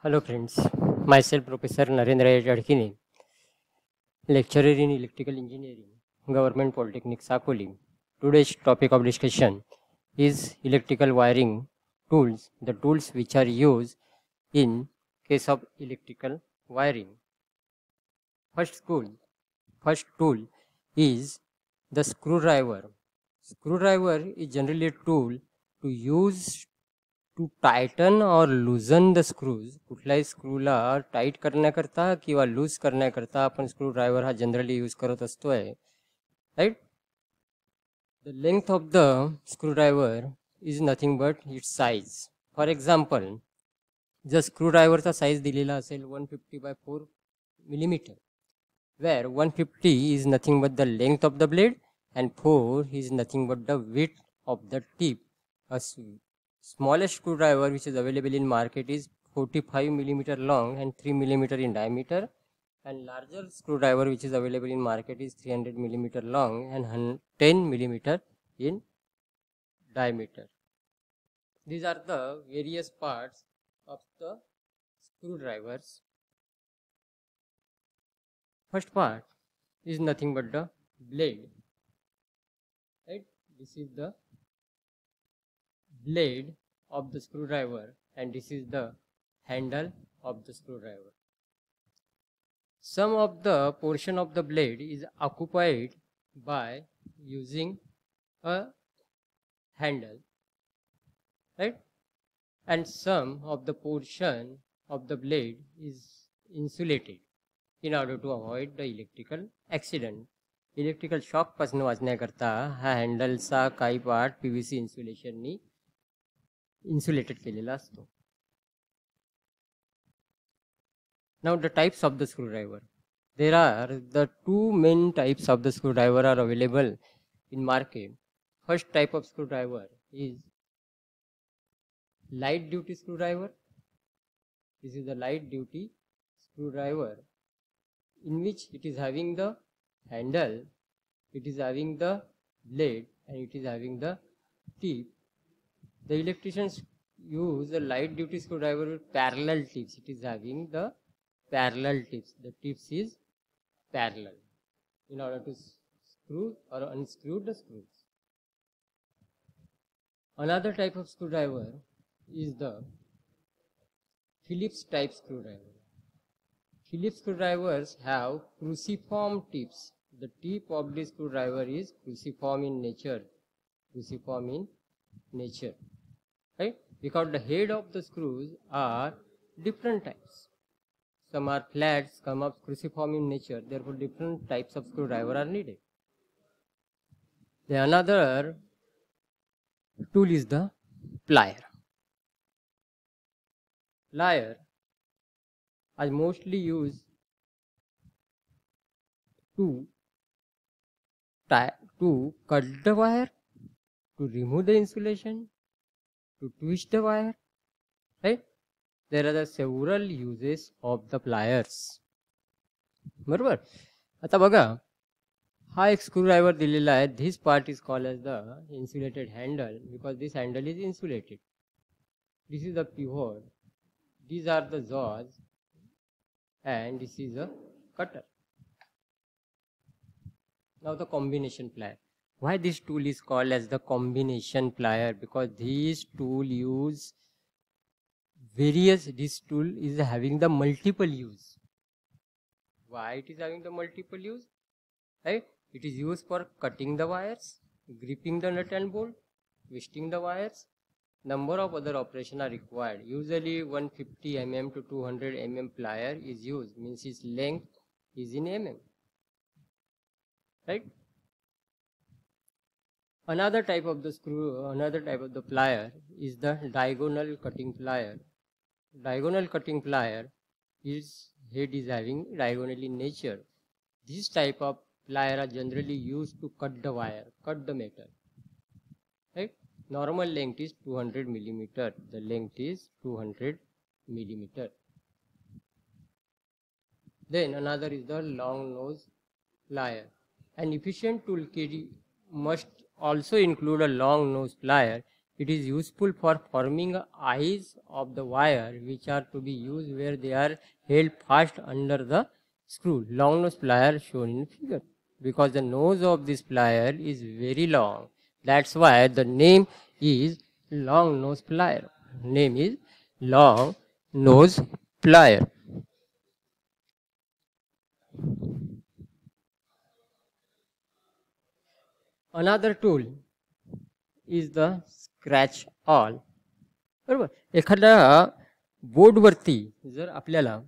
Hello friends, myself Professor Narendra Adkini, lecturer in Electrical Engineering, Government Polytechnic Sakoli. Today's topic of discussion is electrical wiring tools, the tools which are used in case of electrical wiring. First tool is the screwdriver. Screwdriver is generally a tool to use to tighten और loosen the screws कुठल्याही Screwvala tight करण्याकरता किंवा loose करण्याकरता आपण screw driver हा generally use करत असतोय right. The length of the screw driver is nothing but its size. For example, जर स्क्रू ड्रायव्हरचा साईज दिलेला असेल 150/4 millimetre, where 150 is nothing but the length of the blade and 4 is nothing but the width of the tip. A smallest screwdriver which is available in market is 45 millimeter long and 3 millimeter in diameter, and larger screwdriver which is available in market is 300 millimeter long and 10 millimeter in diameter. These are the various parts of the screwdrivers. First part is nothing but the blade, right? This is the blade of the screwdriver and this is the handle of the screwdriver. Some of the portion of the blade is occupied by using a handle, right? And some of the portion of the blade is insulated in order to avoid the electrical accident. Electrical shock पासून वाचण्याकरता हा हँडलचा काही part PVC इन्सुलेशननी insulated केलेला असतो. Now the types of the screwdriver. There are the two main types of the screwdriver are available in market. First type of screwdriver is light duty screwdriver. This is the light duty screwdriver in which it is having the handle, it is having the blade and it is having the tip. The electricians use a light duty screwdriver with parallel tips. It is having the parallel tips. The tips is parallel in order to screw or unscrew the screws. Another type of screwdriver is the Phillips type screwdriver. Phillips screwdrivers have cruciform tips. The tip of the screwdriver is cruciform in nature. Cruciform in nature. Right? Because the head of the screws are different types. Some are flat, some are cruciform in nature. Therefore, different types of screwdriver are needed. The another tool is the plier. Plier are mostly used to cut the wire, to remove the insulation, to twist the wire, right? There are the several uses of the pliers. बरोबर. आता बघा, हा एक screwdriver दिलेला आहे. This part is called as the insulated handle because this handle is insulated. This is the pivot. These are the jaws and this is a cutter. Now the combination plier. Why this tool is called as the combination plier? Because this tool this tool is having the multiple use. Why it is having the multiple use? Right? It is used for cutting the wires, gripping the nut and bolt, twisting the wires. Number of other operations are required. Usually 150 mm to 200 mm plier is used, means its length is in mm. Right? Another type of the plier is the diagonal cutting plier. Diagonal cutting plier is head is having diagonal in nature. This type of plier are generally used to cut the wire, cut the metal. Right? Normal length is 200 millimeter. The length is 200 millimeter. Then another is the long nose plier. An efficient toolkit must also include a long nose plier It is useful for forming eyes of the wire, which are to be used where they are held fast under the screw. Long nose plier shown in figure. Because the nose of this plier is very long, that's why the name is long nose plier. Name is long nose plier. Another tool is the scratch all. बरोबर. एखाद्या बोर्डवरती जर आपल्याला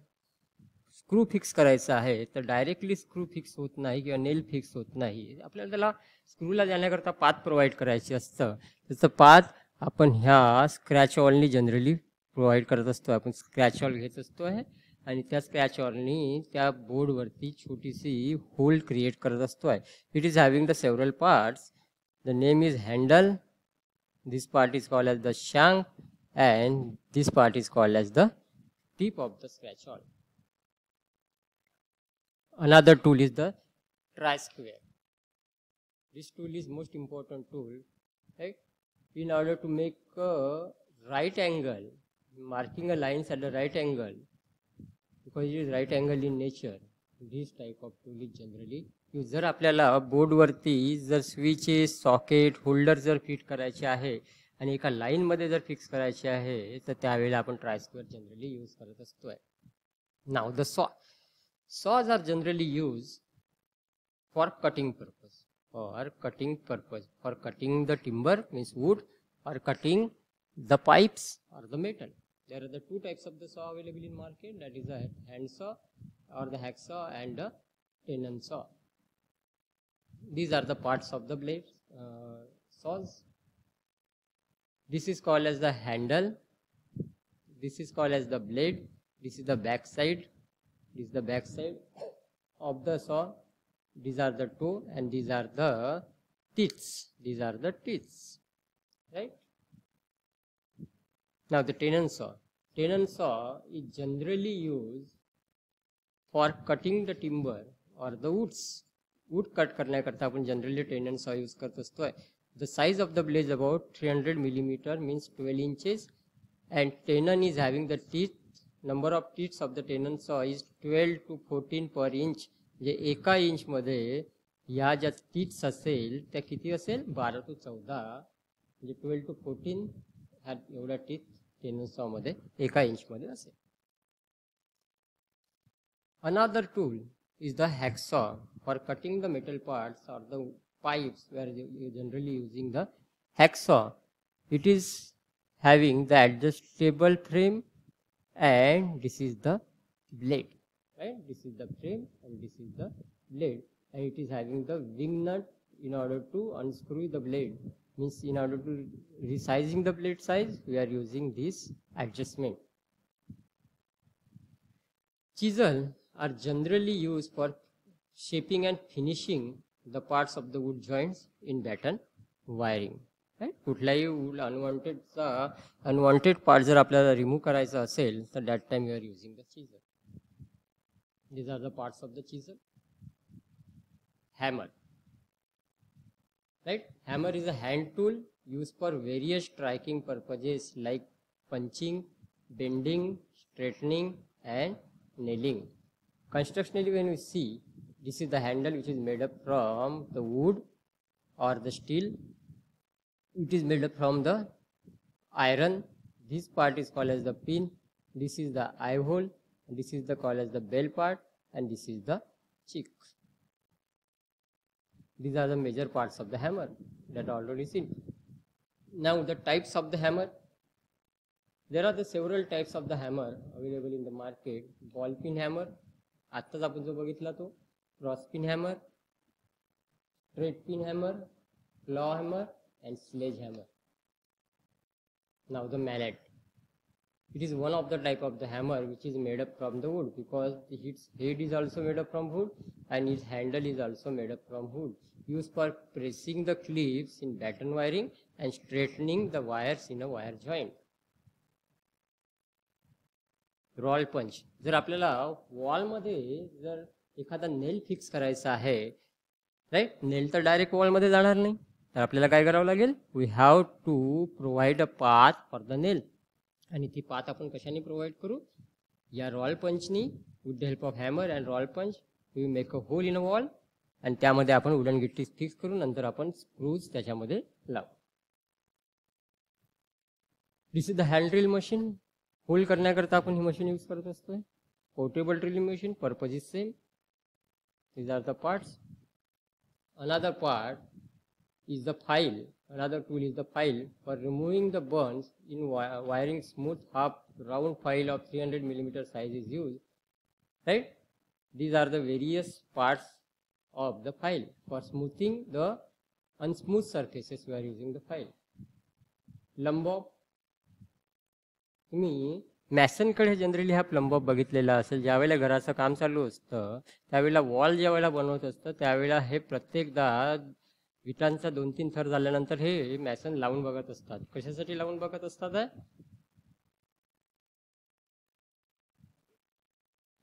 screw fix करायचा आहे तर directly screw fix होत नाही किंवा नेल फिक्स होत नाही. आपल्याला त्याला स्क्रूला जाण्याकरता पाथ प्रोव्हाइड करायचे असतं. त्याचं पाथ आपण ह्या स्क्रॅच ऑलनी जनरली प्रोव्हाइड करत असतो. आपण स्क्रॅच ऑल घेत असतो आहे आणि त्या स्क्रॅच ऑलनी त्या बोर्डवरती छोटीशी होल क्रिएट करत असतो आहे. It is having the several parts. The name is handle. This part is called as the shank and this part is called as the tip of the scratch awl. Another tool is the tri-square. This tool is most important tool, right? In order to make a right angle, marking a lines at the right angle, because it is right angle in nature, this type of tool is generally used. जर आपल्याला बोर्डवरती जर switches, socket, holder जर fit करायचे आहे आणि एका लाईनमध्ये जर फिक्स करायचे आहे तर त्यावेळेला आपण ट्रायस्क्वेअर जनरली यूज करत असतो आहे. नाव the saws are generally use for cutting purpose. For cutting the timber means wood or cutting the pipes or the metal. There are the two types of the saw available in market, that is a hand saw or the hacksaw and a tenon saw. These are the parts of the blade saws. This is called as the handle. This is called as the blade. This is the back side. This is the back side of the saw. These are the toe and these are the teeth. These are the teeth. Right? Now the tenon saw. Tenon saw is generally used for cutting the timber or the woods. Wood cut करण्याकरता आपण generally tenon saw use करत असतो. The size of the blade is about 300 millimeter, means 12 inches, and tenon is having the teeth. Number of teeth of the tenon saw is 12 to 14 per inch. जे एका inch मध्ये या ज्या teeths असेल त्या किती असेल 12 to 14, म्हणजे 12 to 14 ह्या एवढ्या टीथ टेनन सॉ मध्ये एका इंच मध्ये असेल. Another tool is the hacksaw for cutting the metal parts or the pipes, where you generally using the hacksaw. It is having the adjustable frame and this is the blade, right? This is the frame and this is the blade, and it is having the wing nut in order to unscrew the blade. Means in order to resizing the blade size, we are using this adjustment. Chisel are generally used for shaping and finishing the parts of the wood joints in batten wiring. Right? कुठलाही wood unwanted part जर आपल्याला remove करायचा असेल तर that time you are using the chisel. These are the parts of the chisel. Hammer. Right? Hammer is a hand tool used for various striking purposes like punching, bending, straightening and nailing. Constructionally, when we see, this is the handle which is made up from the wood or the steel. It is made up from the iron. This part is called as the pin. This is the eye hole. This is the called as the bell part, and this is the cheek. These are the major parts of the hammer that are already seen. Now the types of the hammer. There are the several types of the hammer available in the market. Ball pin hammer. आत्ताच आपण जो बघितला तो cross pin hammer, straight pin hammer, claw hammer and sledge hammer. Now the mallet. It is one of the type of the hammer which is made up from the wood, because its head is also made up from wood and its handle is also made up from wood. Used for pressing the cleaves in batten wiring and straightening the wires in a wire joint. Rawl punch. जर आपल्याला वॉलमध्ये जर एखादा nail fix करायचा आहे, right, nail तर direct वॉलमध्ये जाणार नाही, तर आपल्याला काय करावं लागेल, we have to provide a path for the nail. आणि ती पाथ आपण कशाने प्रोव्हाइड करू, या रॉल पंचनी. With the help of hammer and rawl punch we make a hole in a wall, आणि त्यामध्ये आपण वुडन गिट्टी फिक्स करू, नंतर आपण स्क्रूज त्याच्यामध्ये लावू. This is the hand drill machine. Hole करण्याकरता आपण ही मशीन यूज करत असतोय. Portable drilling machine, purpose is same. These are the parts. Another part is the file. Another tool is the file for removing the burns in wiring. Smooth half round file of 300 millimeter size is used. Right? These are the various parts of the file. For smoothing the unsmooth surfaces, we are using the file. Lumbob. तुम्ही मॅसनकडे generally हा प्लंबॉब बघितलेला असेल. ज्यावेळेला घराचं काम चालू असतं त्यावेळेला वॉल ज्यावेळेला बनवत असतं त्यावेळेला हे प्रत्येकदा विटांचा 2-3 थर झाल्यानंतर हे मॅसन लावून बघत असतात. कशासाठी लावून बघत असतात,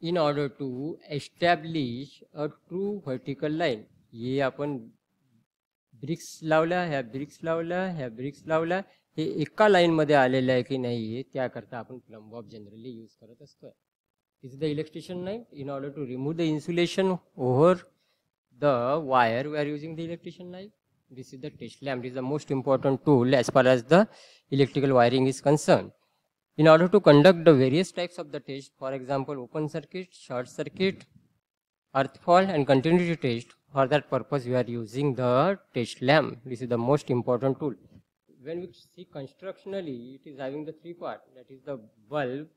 in order to establish a true vertical line. हे आपण ब्रिक्स लावल्या, ह्या ब्रिक्स लावल्या, ह्या ब्रिक्स लावल्या, हे एका लाईनमध्ये आलेलं आहे की नाही त्याकरता आपण प्लंबॉब जनरली यूज करत असतोय. This is the electrician knife. In order to remove the insulation over the wire we are using the electrician knife. This is the test lamp. Is the most important tool as far as the electrical wiring is concerned. In order to conduct the various types of the test, for example, open circuit, short circuit, earth fault, and continuity test, for that purpose we are using the test lamp. This is the most important tool. When we see constructionally, it is having the 3 parts. That is the bulb.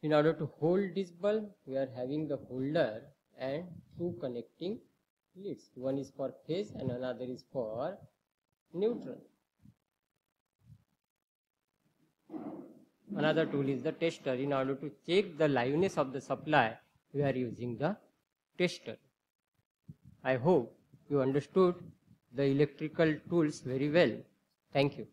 In order to hold this bulb, we are having the holder and 2 connecting leads. One is for phase and another is for neutral. Another tool is the tester. In order to check the liveness of the supply, we are using the tester. I hope you understood the electrical tools very well. Thank you.